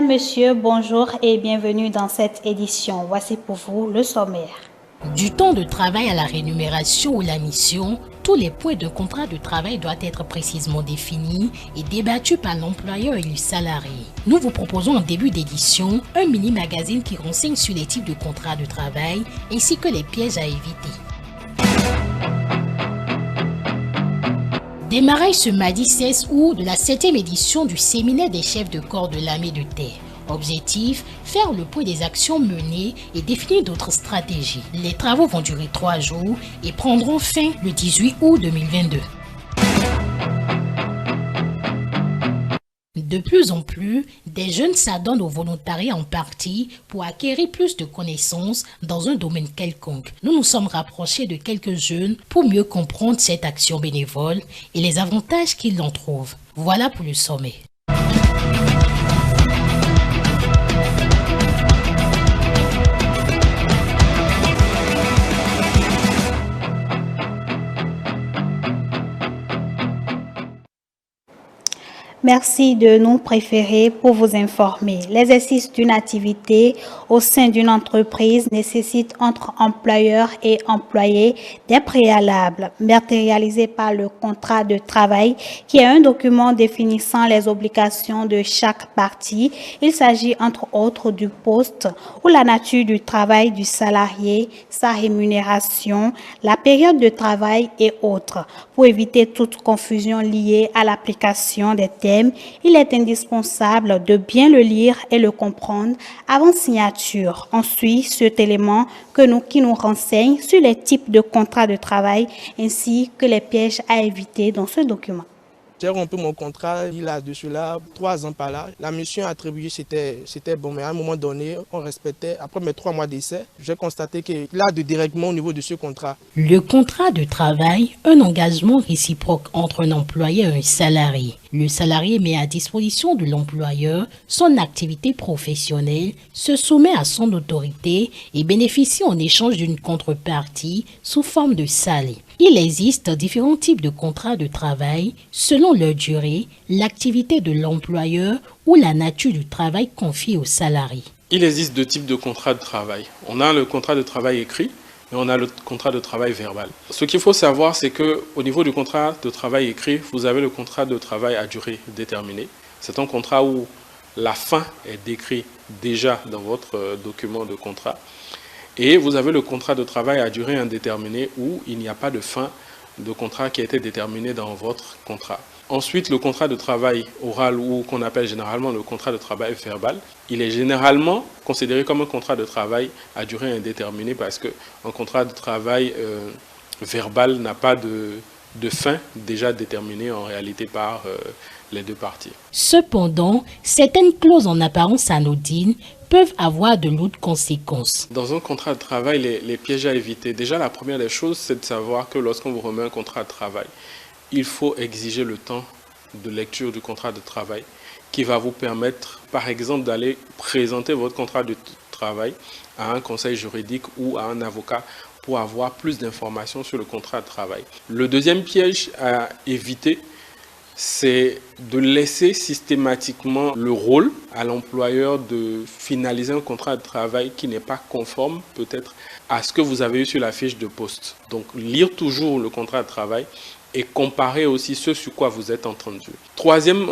messieurs, bonjour et bienvenue dans cette édition. Voici pour vous le sommaire. Du temps de travail à la rémunération ou la mission, tous les points d'un contrat de travail doivent être précisément définis et débattus par l'employeur et le salarié. Nous vous proposons en début d'édition un mini-magazine qui renseigne sur les types de contrats de travail ainsi que les pièges à éviter. Démarrage ce mardi 16 août de la 7e édition du séminaire des chefs de corps de l'armée de terre. Objectif, faire le point des actions menées et définir d'autres stratégies. Les travaux vont durer 3 jours et prendront fin le 18 août 2022. De plus en plus, des jeunes s'adonnent au volontariat en partie pour acquérir plus de connaissances dans un domaine quelconque. Nous nous sommes rapprochés de quelques jeunes pour mieux comprendre cette action bénévole et les avantages qu'ils en trouvent. Voilà pour le sommet. Merci de nous préférer pour vous informer. L'exercice d'une activité au sein d'une entreprise nécessite entre employeur et employé des préalables matérialisés par le contrat de travail qui est un document définissant les obligations de chaque partie. Il s'agit entre autres du poste ou la nature du travail du salarié, sa rémunération, la période de travail et autres. Pour éviter toute confusion liée à l'application des termes, il est indispensable de bien le lire et le comprendre avant signature. On suit cet élément qui nous renseigne sur les types de contrats de travail ainsi que les pièges à éviter dans ce document. J'ai rompu mon contrat, il a de cela 3 ans par là. La mission attribuée, c'était bon, mais à un moment donné, on respectait. Après mes 3 mois d'essai, j'ai constaté qu'il y a de dérèglement au niveau de ce contrat. Le contrat de travail, un engagement réciproque entre un employé et un salarié. Le salarié met à disposition de l'employeur son activité professionnelle, se soumet à son autorité et bénéficie en échange d'une contrepartie sous forme de salaire. Il existe différents types de contrats de travail selon leur durée, l'activité de l'employeur ou la nature du travail confié au salarié. Il existe 2 types de contrats de travail. On a le contrat de travail écrit et on a le contrat de travail verbal. Ce qu'il faut savoir, c'est qu'au niveau du contrat de travail écrit, vous avez le contrat de travail à durée déterminée. C'est un contrat où la fin est décrite déjà dans votre document de contrat. Et vous avez le contrat de travail à durée indéterminée où il n'y a pas de fin de contrat qui a été déterminé dans votre contrat. Ensuite, le contrat de travail oral ou qu'on appelle généralement le contrat de travail verbal, il est généralement considéré comme un contrat de travail à durée indéterminée parce qu'un contrat de travail verbal n'a pas de fin déjà déterminée en réalité par les 2 parties. Cependant, certaines clauses en apparence anodines peuvent avoir de lourdes conséquences. Dans un contrat de travail, les pièges à éviter. Déjà, la première des choses, c'est de savoir que lorsqu'on vous remet un contrat de travail, il faut exiger le temps de lecture du contrat de travail qui va vous permettre, par exemple, d'aller présenter votre contrat de travail à un conseil juridique ou à un avocat pour avoir plus d'informations sur le contrat de travail. Le deuxième piège à éviter, c'est de laisser systématiquement le rôle à l'employeur de finaliser un contrat de travail qui n'est pas conforme peut-être à ce que vous avez eu sur la fiche de poste. Donc lire toujours le contrat de travail et comparer aussi ce sur quoi vous êtes entendu. Troisième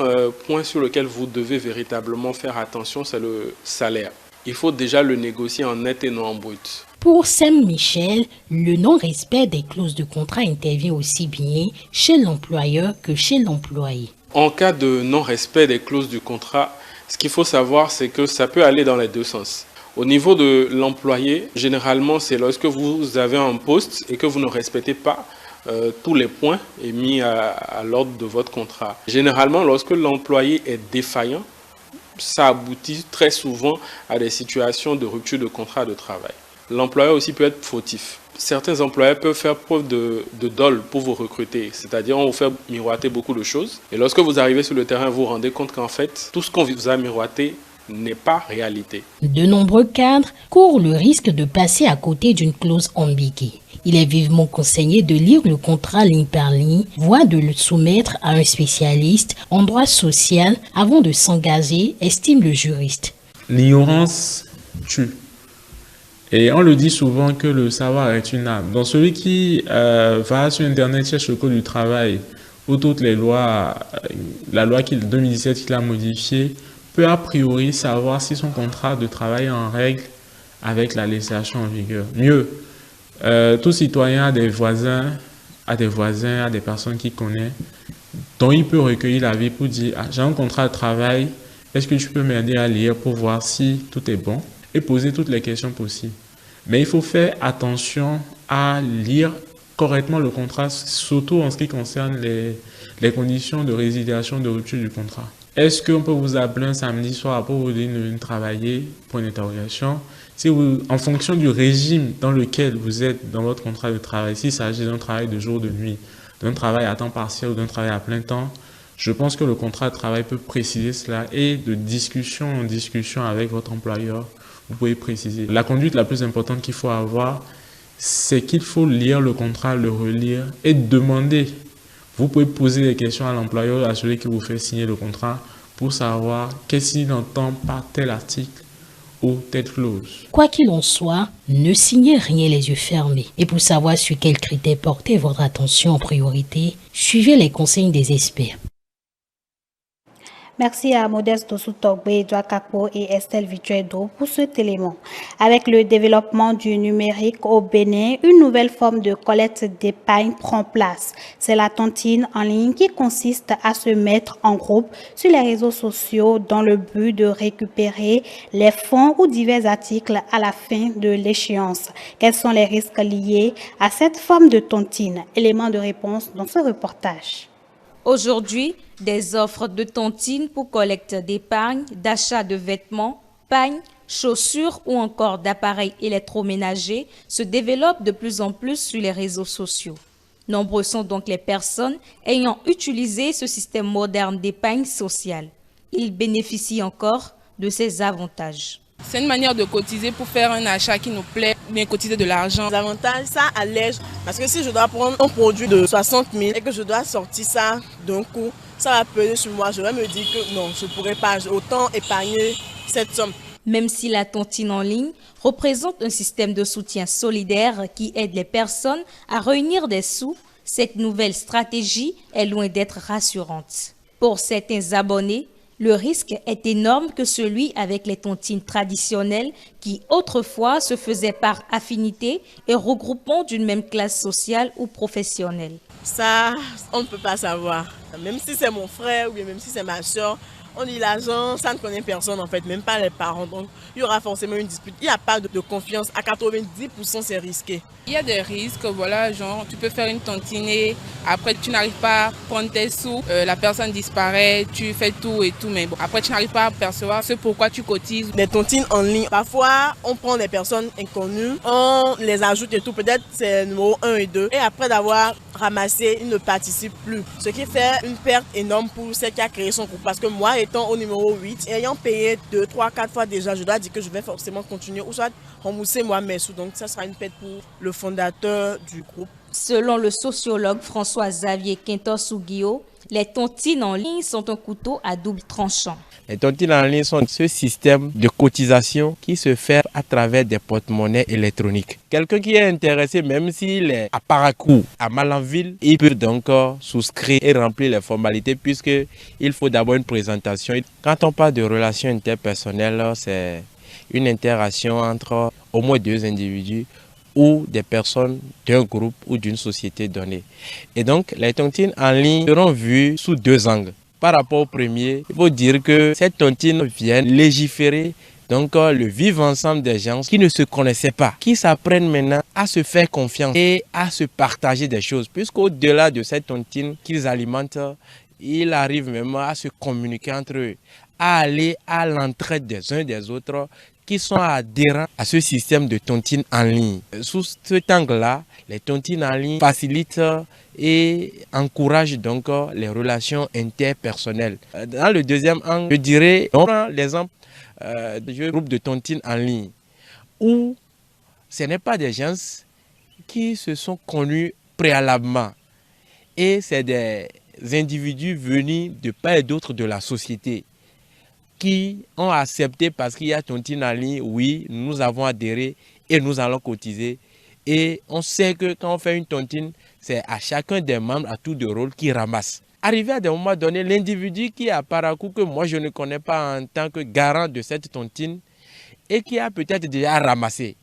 point sur lequel vous devez véritablement faire attention, c'est le salaire. Il faut déjà le négocier en net et non en brut. Pour Sam Michel, le non-respect des clauses de contrat intervient aussi bien chez l'employeur que chez l'employé. En cas de non-respect des clauses du contrat, ce qu'il faut savoir, c'est que ça peut aller dans les 2 sens. Au niveau de l'employé, généralement, c'est lorsque vous avez un poste et que vous ne respectez pas tous les points émis à l'ordre de votre contrat. Généralement, lorsque l'employé est défaillant, ça aboutit très souvent à des situations de rupture de contrat de travail. L'employeur aussi peut être fautif. Certains employeurs peuvent faire preuve de dol pour vous recruter, c'est-à-dire on vous fait miroiter beaucoup de choses. Et lorsque vous arrivez sur le terrain, vous vous rendez compte qu'en fait, tout ce qu'on vous a miroité n'est pas réalité. De nombreux cadres courent le risque de passer à côté d'une clause ambiguë. Il est vivement conseillé de lire le contrat ligne par ligne, voire de le soumettre à un spécialiste en droit social avant de s'engager, estime le juriste. L'ignorance tue. Et on le dit souvent que le savoir est une arme. Donc celui qui va sur Internet, cherche le code du travail ou toutes les lois, la loi de 2017 qu'il a modifiée, peut a priori savoir si son contrat de travail est en règle avec la législation en vigueur. Mieux, tout citoyen a des voisins, a des personnes qu'il connaît, dont il peut recueillir l'avis pour dire « j'ai un contrat de travail, est-ce que tu peux m'aider à lire pour voir si tout est bon ?» et poser toutes les questions possibles. Mais il faut faire attention à lire correctement le contrat, surtout en ce qui concerne les conditions de résiliation, de rupture du contrat. Est-ce qu'on peut vous appeler un samedi soir pour vous dire de venir travailler pour une interrogation? Si vous, en fonction du régime dans lequel vous êtes dans votre contrat de travail, s'il s'agit d'un travail de jour ou de nuit, d'un travail à temps partiel ou d'un travail à plein temps, je pense que le contrat de travail peut préciser cela et de discussion en discussion avec votre employeur, vous pouvez préciser. La conduite la plus importante qu'il faut avoir, c'est qu'il faut lire le contrat, le relire et demander. Vous pouvez poser des questions à l'employeur, à celui qui vous fait signer le contrat pour savoir qu'est-ce qu'il entend par tel article ou telle clause. Quoi qu'il en soit, ne signez rien les yeux fermés. Et pour savoir sur quels critères porter votre attention en priorité, suivez les conseils des experts. Merci à Modeste Dossou-Togbe, Edouard Kakpo et Estelle Vituedo pour cet élément. Avec le développement du numérique au Bénin, une nouvelle forme de collecte d'épargne prend place. C'est la tontine en ligne qui consiste à se mettre en groupe sur les réseaux sociaux dans le but de récupérer les fonds ou divers articles à la fin de l'échéance. Quels sont les risques liés à cette forme de tontine? Élément de réponse dans ce reportage. Aujourd'hui, des offres de tontine pour collecte d'épargne, d'achat de vêtements, pagnes, chaussures ou encore d'appareils électroménagers se développent de plus en plus sur les réseaux sociaux. Nombreux sont donc les personnes ayant utilisé ce système moderne d'épargne sociale. Ils bénéficient encore de ces avantages. C'est une manière de cotiser pour faire un achat qui nous plaît, bien cotiser de l'argent. L'avantage, ça allège, parce que si je dois prendre un produit de 60 000 et que je dois sortir ça d'un coup, ça va peser sur moi. Je vais me dire que non, je ne pourrais pas, autant épargner cette somme. Même si la tontine en ligne représente un système de soutien solidaire qui aide les personnes à réunir des sous, cette nouvelle stratégie est loin d'être rassurante. Pour certains abonnés, le risque est énorme que celui avec les tontines traditionnelles qui autrefois se faisaient par affinité et regroupement d'une même classe sociale ou professionnelle. Ça, on ne peut pas savoir. Même si c'est mon frère ou bien même si c'est ma soeur, on dit l'argent, ça ne connaît personne en fait, même pas les parents. Donc il y aura forcément une dispute. Il n'y a pas de confiance. À 90%, c'est risqué. Il y a des risques, voilà, genre tu peux faire une tontine et après tu n'arrives pas à prendre tes sous, la personne disparaît, tu fais tout et tout, mais bon, après tu n'arrives pas à percevoir ce pourquoi tu cotises. Les tontines en ligne, parfois on prend des personnes inconnues, on les ajoute et tout, peut-être c'est numéro 1 et 2, et après d'avoir ramassé, ils ne participent plus. Ce qui fait une perte énorme pour celle qui a créé son groupe, parce que moi étant au numéro 8, ayant payé 2, 3, 4 fois déjà, je dois dire que je vais forcément continuer, ou soit rembourser moi mes sous, donc ça sera une perte pour le fondateur du groupe. Selon le sociologue François-Xavier Quintos-Souguio, les tontines en ligne sont un couteau à double tranchant. Les tontines en ligne sont ce système de cotisation qui se fait à travers des porte-monnaies électroniques. Quelqu'un qui est intéressé, même s'il est à Parakou, à Malanville, il peut donc souscrire et remplir les formalités puisqu'il faut d'abord une présentation. Quand on parle de relations interpersonnelles, c'est une interaction entre au moins 2 individus ou des personnes d'un groupe ou d'une société donnée. Et donc, les tontines en ligne seront vues sous 2 angles. Par rapport au premier, il faut dire que cette tontine vient légiférer donc le vivre ensemble des gens qui ne se connaissaient pas, qui s'apprennent maintenant à se faire confiance et à se partager des choses. Puisqu'au-delà de cette tontine qu'ils alimentent, ils arrivent même à se communiquer entre eux, à aller à l'entraide des uns des autres, qui sont adhérents à ce système de tontine en ligne. Sous cet angle-là, les tontines en ligne facilitent et encouragent donc les relations interpersonnelles. Dans le deuxième angle, je dirais, on prend l'exemple de groupes de tontine en ligne, où ce n'est pas des gens qui se sont connus préalablement. Et c'est des individus venus de part et d'autre de la société qui ont accepté parce qu'il y a tontine en ligne, oui, nous avons adhéré et nous allons cotiser. Et on sait que quand on fait une tontine, c'est à chacun des membres à tour de rôle qui ramasse. Arrivé à des moments donnés, l'individu qui est à Parakou, que moi je ne connais pas en tant que garant de cette tontine, et qui a peut-être déjà ramassé,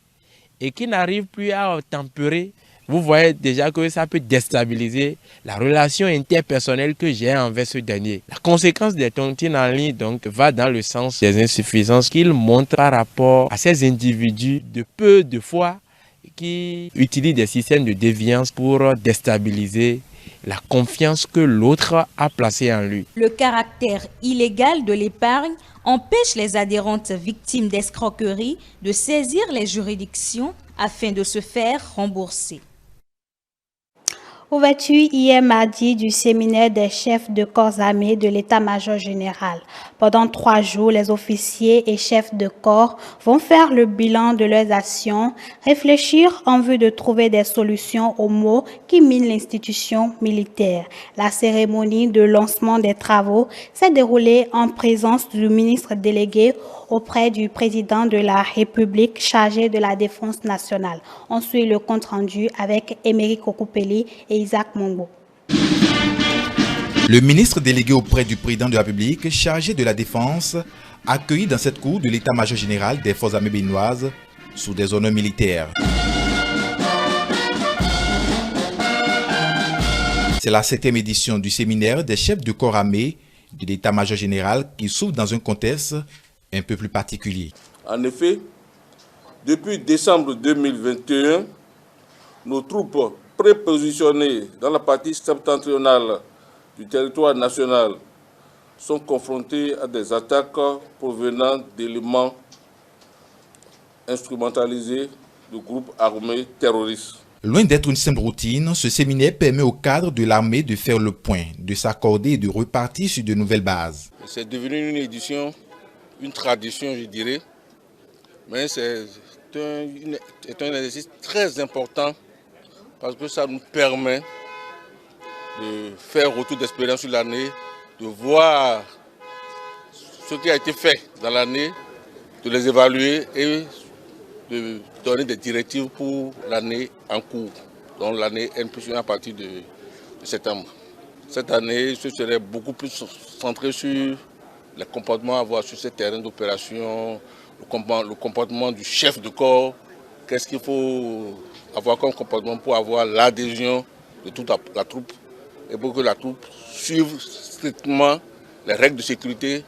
et qui n'arrive plus à tempérer, vous voyez déjà que ça peut déstabiliser la relation interpersonnelle que j'ai envers ce dernier. La conséquence des tontines en ligne donc va dans le sens des insuffisances qu'il montre par rapport à ces individus de peu de foi qui utilisent des systèmes de déviance pour déstabiliser la confiance que l'autre a placée en lui. Le caractère illégal de l'épargne empêche les adhérentes victimes d'escroquerie de saisir les juridictions afin de se faire rembourser. Ouverture hier mardi du séminaire des chefs de corps armés de l'état-major général. Pendant 3 jours, les officiers et chefs de corps vont faire le bilan de leurs actions, réfléchir en vue de trouver des solutions aux maux qui minent l'institution militaire. La cérémonie de lancement des travaux s'est déroulée en présence du ministre délégué auprès du président de la République chargé de la défense nationale. On suit le compte-rendu avec Émeric Okupeli et Isaac Mongo. Le ministre délégué auprès du président de la République chargé de la défense accueilli dans cette cour de l'état-major général des forces armées béninoises sous des honneurs militaires. C'est la 7e édition du séminaire des chefs de corps armés de l'état-major général qui s'ouvre dans un contexte un peu plus particulier. En effet, depuis décembre 2021, nos troupes prépositionnées dans la partie septentrionale du territoire national sont confrontées à des attaques provenant d'éléments instrumentalisés de groupes armés terroristes. Loin d'être une simple routine, ce séminaire permet aux cadres de l'armée de faire le point, de s'accorder et de repartir sur de nouvelles bases. C'est devenu une édition, une tradition, je dirais, mais c'est un exercice très important parce que ça nous permet de faire retour d'expérience sur l'année, de voir ce qui a été fait dans l'année, de les évaluer et de donner des directives pour l'année en cours, donc l'année N+1 à partir de septembre. Cette année, ce serait beaucoup plus centré sur les comportements à avoir sur ces terrains d'opération, le comportement du chef de corps, qu'est-ce qu'il faut avoir comme comportement pour avoir l'adhésion de toute la troupe et pour que la troupe suive strictement les règles de sécurité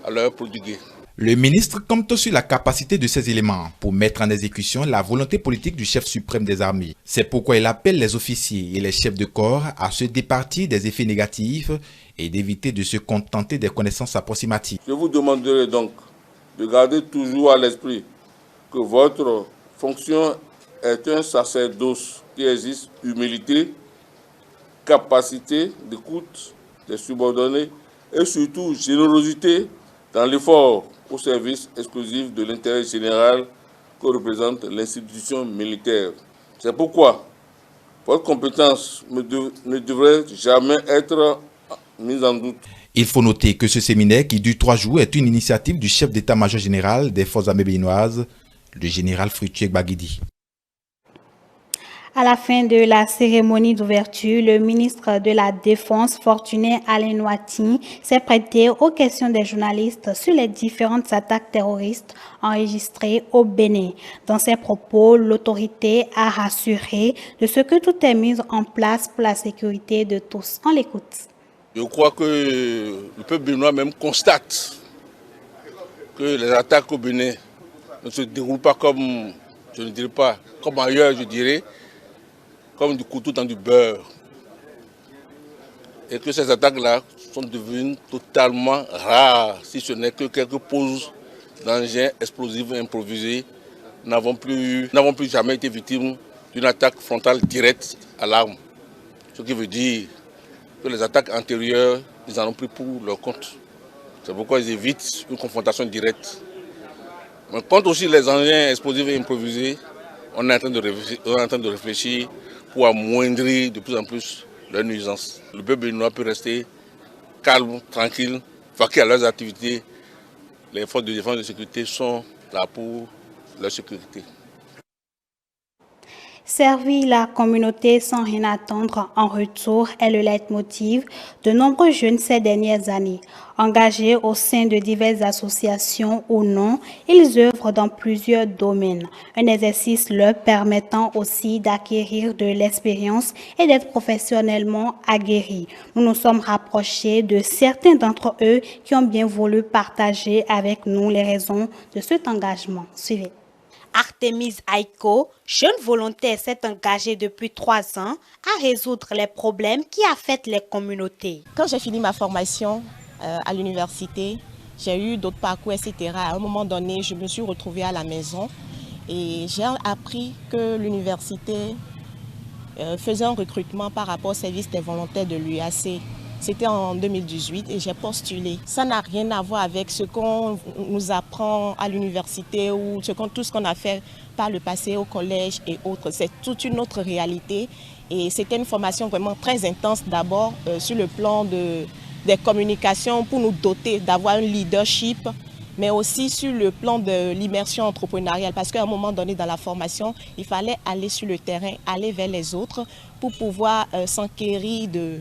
à leur prodiguer. Le ministre compte sur la capacité de ces éléments pour mettre en exécution la volonté politique du chef suprême des armées. C'est pourquoi il appelle les officiers et les chefs de corps à se départir des effets négatifs et d'éviter de se contenter des connaissances approximatives. Je vous demanderai donc de garder toujours à l'esprit que votre fonction est un sacerdoce qui existe humilité, capacité d'écoute des subordonnés et surtout générosité dans l'effort au service exclusif de l'intérêt général que représente l'institution militaire. C'est pourquoi votre compétence ne devrait jamais être mise en doute. Il faut noter que ce séminaire qui dure 3 jours est une initiative du chef d'état-major général des forces armées béninoises, le général Fruitier Baguidi. À la fin de la cérémonie d'ouverture, le ministre de la Défense, Fortuné Alain Noati, s'est prêté aux questions des journalistes sur les différentes attaques terroristes enregistrées au Bénin. Dans ses propos, l'autorité a rassuré de ce que tout est mis en place pour la sécurité de tous. On l'écoute. Je crois que le peuple béninois même constate que les attaques au Bénin ne se déroulent pas comme, je ne dirais pas, comme ailleurs, je dirais, comme du couteau dans du beurre. Et que ces attaques-là sont devenues totalement rares, si ce n'est que quelques poses d'engins explosifs improvisés n'avons plus jamais été victimes d'une attaque frontale directe à l'arme. Ce qui veut dire que les attaques antérieures, ils en ont pris pour leur compte. C'est pourquoi ils évitent une confrontation directe. Mais quant aussi les engins explosifs et improvisés, on est en train de réfléchir pour amoindrir de plus en plus leurs nuisances. Le peuple béninois peut rester calme, tranquille, vaquer à leurs activités. Les forces de défense et de sécurité sont là pour leur sécurité. Servir la communauté sans rien attendre en retour est le leitmotiv de nombreux jeunes ces dernières années. Engagés au sein de diverses associations ou non, ils œuvrent dans plusieurs domaines. Un exercice leur permettant aussi d'acquérir de l'expérience et d'être professionnellement aguerris. Nous nous sommes rapprochés de certains d'entre eux qui ont bien voulu partager avec nous les raisons de cet engagement. Suivez. Artemise Aiko, jeune volontaire, s'est engagée depuis 3 ans à résoudre les problèmes qui affectent les communautés. Quand j'ai fini ma formation à l'université, j'ai eu d'autres parcours, etc. À un moment donné, je me suis retrouvée à la maison et j'ai appris que l'université faisait un recrutement par rapport au service des volontaires de l'UAC. C'était en 2018 et j'ai postulé. Ça n'a rien à voir avec ce qu'on nous apprend à l'université ou tout ce qu'on a fait par le passé au collège et autres. C'est toute une autre réalité et c'était une formation vraiment très intense d'abord sur le plan des communications pour nous doter d'avoir un leadership, mais aussi sur le plan de l'immersion entrepreneuriale parce qu'à un moment donné dans la formation, il fallait aller sur le terrain, aller vers les autres pour pouvoir s'enquérir de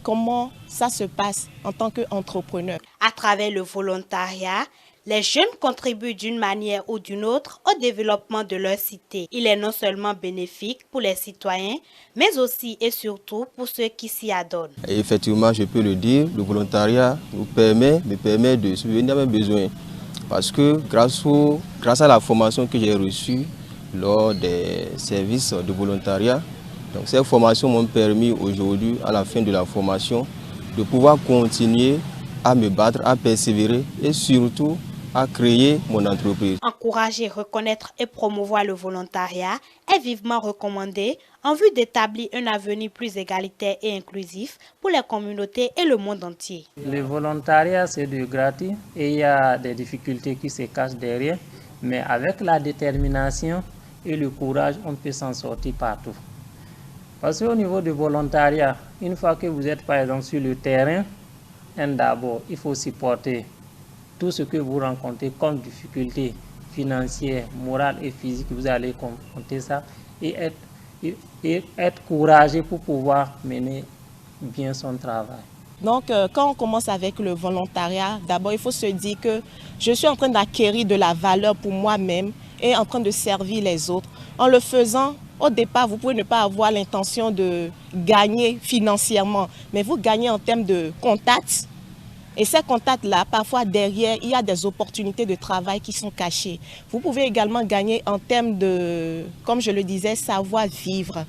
comment ça se passe en tant qu'entrepreneur. À travers le volontariat, les jeunes contribuent d'une manière ou d'une autre au développement de leur cité. Il est non seulement bénéfique pour les citoyens, mais aussi et surtout pour ceux qui s'y adonnent. Et effectivement, je peux le dire, le volontariat me permet de subvenir à mes besoins. Parce que grâce à la formation que j'ai reçue lors des services de volontariat, donc ces formations m'ont permis aujourd'hui, à la fin de la formation, de pouvoir continuer à me battre, à persévérer et surtout à créer mon entreprise. Encourager, reconnaître et promouvoir le volontariat est vivement recommandé en vue d'établir un avenir plus égalitaire et inclusif pour les communautés et le monde entier. Le volontariat, c'est du gratuit et il y a des difficultés qui se cachent derrière, mais avec la détermination et le courage, on peut s'en sortir partout. Parce qu'au niveau du volontariat, une fois que vous êtes par exemple sur le terrain, d'abord, il faut supporter tout ce que vous rencontrez comme difficultés financières, morales et physiques. Vous allez confronter ça et être courageux pour pouvoir mener bien son travail. Donc, quand on commence avec le volontariat, d'abord, il faut se dire que je suis en train d'acquérir de la valeur pour moi-même et en train de servir les autres. En le faisant, au départ, vous pouvez ne pas avoir l'intention de gagner financièrement, mais vous gagnez en termes de contacts. Et ces contacts-là, parfois derrière, il y a des opportunités de travail qui sont cachées. Vous pouvez également gagner en termes de, comme je le disais, savoir-vivre.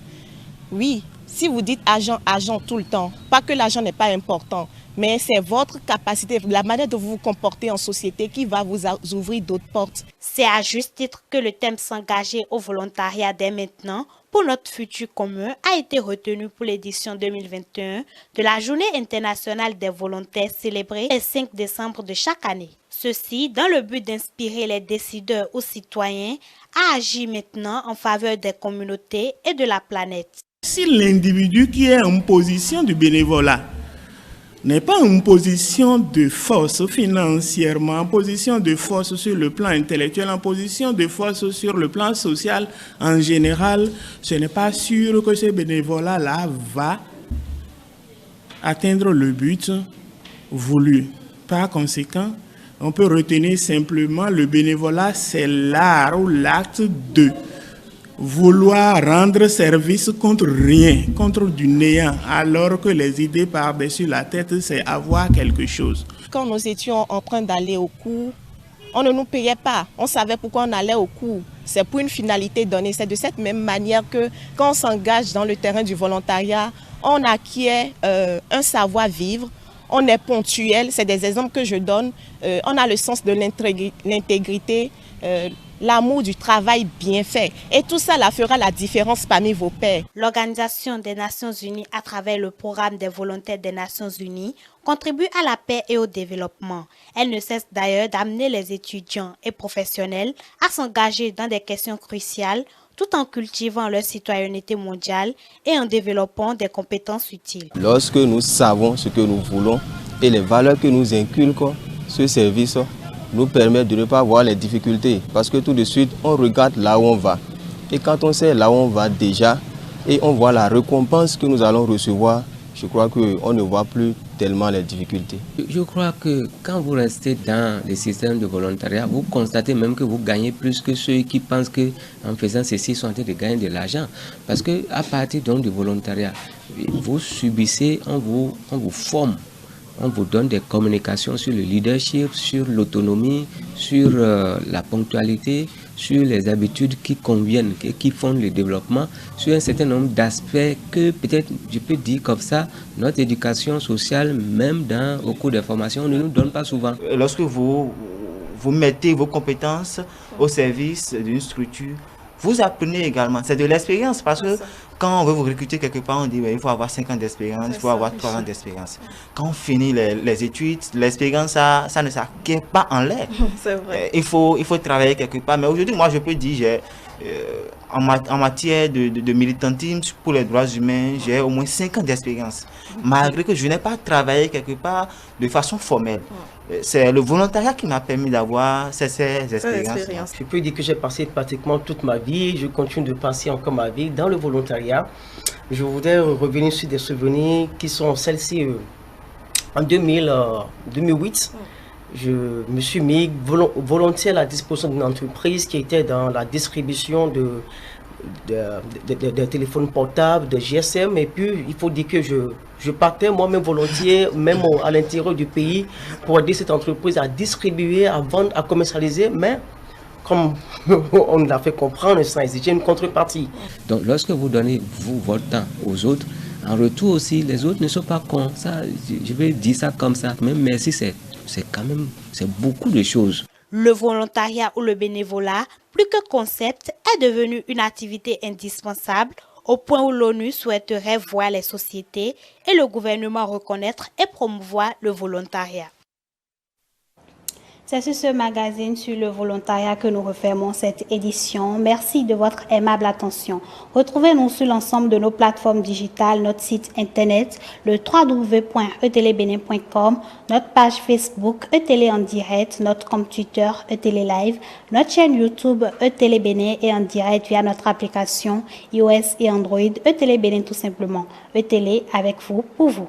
Oui, si vous dites argent tout le temps, pas que l'argent n'est pas important, mais c'est votre capacité, la manière de vous comporter en société qui va vous ouvrir d'autres portes. C'est à juste titre que le thème s'engager au volontariat dès maintenant pour notre futur commun a été retenu pour l'édition 2021 de la Journée internationale des volontaires célébrée le 5 décembre de chaque année. Ceci dans le but d'inspirer les décideurs ou citoyens à agir maintenant en faveur des communautés et de la planète. Si l'individu qui est en position de bénévolat n'est pas en position de force financièrement, en position de force sur le plan intellectuel, en position de force sur le plan social en général, ce n'est pas sûr que ce bénévolat-là va atteindre le but voulu. Par conséquent, on peut retenir simplement le bénévolat, c'est l'art ou l'acte de vouloir rendre service contre rien, contre du néant, alors que les idées par-dessus la tête, c'est avoir quelque chose. Quand nous étions en train d'aller au cours, on ne nous payait pas. On savait pourquoi on allait au cours. C'est pour une finalité donnée. C'est de cette même manière que quand on s'engage dans le terrain du volontariat, on acquiert un savoir-vivre, on est ponctuel. C'est des exemples que je donne. On a le sens de l'intégrité, l'amour du travail bien fait. Et tout ça là fera la différence parmi vos pairs. L'Organisation des Nations Unies, à travers le programme des volontaires des Nations Unies, contribue à la paix et au développement. Elle ne cesse d'ailleurs d'amener les étudiants et professionnels à s'engager dans des questions cruciales, tout en cultivant leur citoyenneté mondiale et en développant des compétences utiles. Lorsque nous savons ce que nous voulons et les valeurs que nous inculquons, ce service nous permet de ne pas voir les difficultés parce que tout de suite, on regarde là où on va. Et quand on sait là où on va déjà et on voit la récompense que nous allons recevoir, je crois qu'on ne voit plus tellement les difficultés. Je crois que quand vous restez dans les systèmes de volontariat, vous constatez même que vous gagnez plus que ceux qui pensent qu'en faisant ceci, ils sont en train de gagner de l'argent. Parce qu'à partir donc du volontariat, vous subissez, on vous forme. On vous donne des communications sur le leadership, sur l'autonomie, sur la ponctualité, sur les habitudes qui conviennent, qui font le développement, sur un certain nombre d'aspects que peut-être, je peux dire comme ça, notre éducation sociale, même au cours des formations, ne nous donne pas souvent. Lorsque vous mettez vos compétences au service d'une structure, vous apprenez également. C'est de l'expérience parce que quand on veut vous recruter quelque part, on dit il faut avoir 5 ans d'expérience, il faut avoir 3 ans d'expérience. Quand on finit les études, l'expérience, ça ne s'acquiert pas en l'air. C'est vrai. Il faut travailler quelque part. Mais aujourd'hui, moi, je peux dire, en matière de militantisme pour les droits humains, j'ai au moins 5 ans d'expérience. Malgré que je n'ai pas travaillé quelque part de façon formelle. C'est le volontariat qui m'a permis d'avoir ces expériences. Je peux dire que j'ai passé pratiquement toute ma vie, je continue de passer encore ma vie dans le volontariat. Je voudrais revenir sur des souvenirs qui sont celles-ci. En 2008, je me suis mis volontiers à la disposition d'une entreprise qui était dans la distribution de téléphones portables, de GSM, et puis il faut dire que je partais moi-même volontiers, même à l'intérieur du pays, pour aider cette entreprise à distribuer, à vendre, à commercialiser, mais comme on l'a fait comprendre, sans exiger une contrepartie. Donc lorsque vous donnez votre temps aux autres, en retour aussi, les autres ne sont pas cons. Ça, je vais dire ça comme ça. Même merci, c'est beaucoup de choses. Le volontariat ou le bénévolat, plus que concept, est devenu une activité indispensable au point où l'ONU souhaiterait voir les sociétés et le gouvernement reconnaître et promouvoir le volontariat. C'est sur ce magazine sur le volontariat que nous refermons cette édition. Merci de votre aimable attention. Retrouvez-nous sur l'ensemble de nos plateformes digitales, notre site internet, le www.etelebenen.com, notre page Facebook eTélé en direct, notre compte Twitter eTélé Live, notre chaîne YouTube eTélé Bénin et en direct via notre application iOS et Android eTélé Bénin tout simplement. eTélé avec vous, pour vous.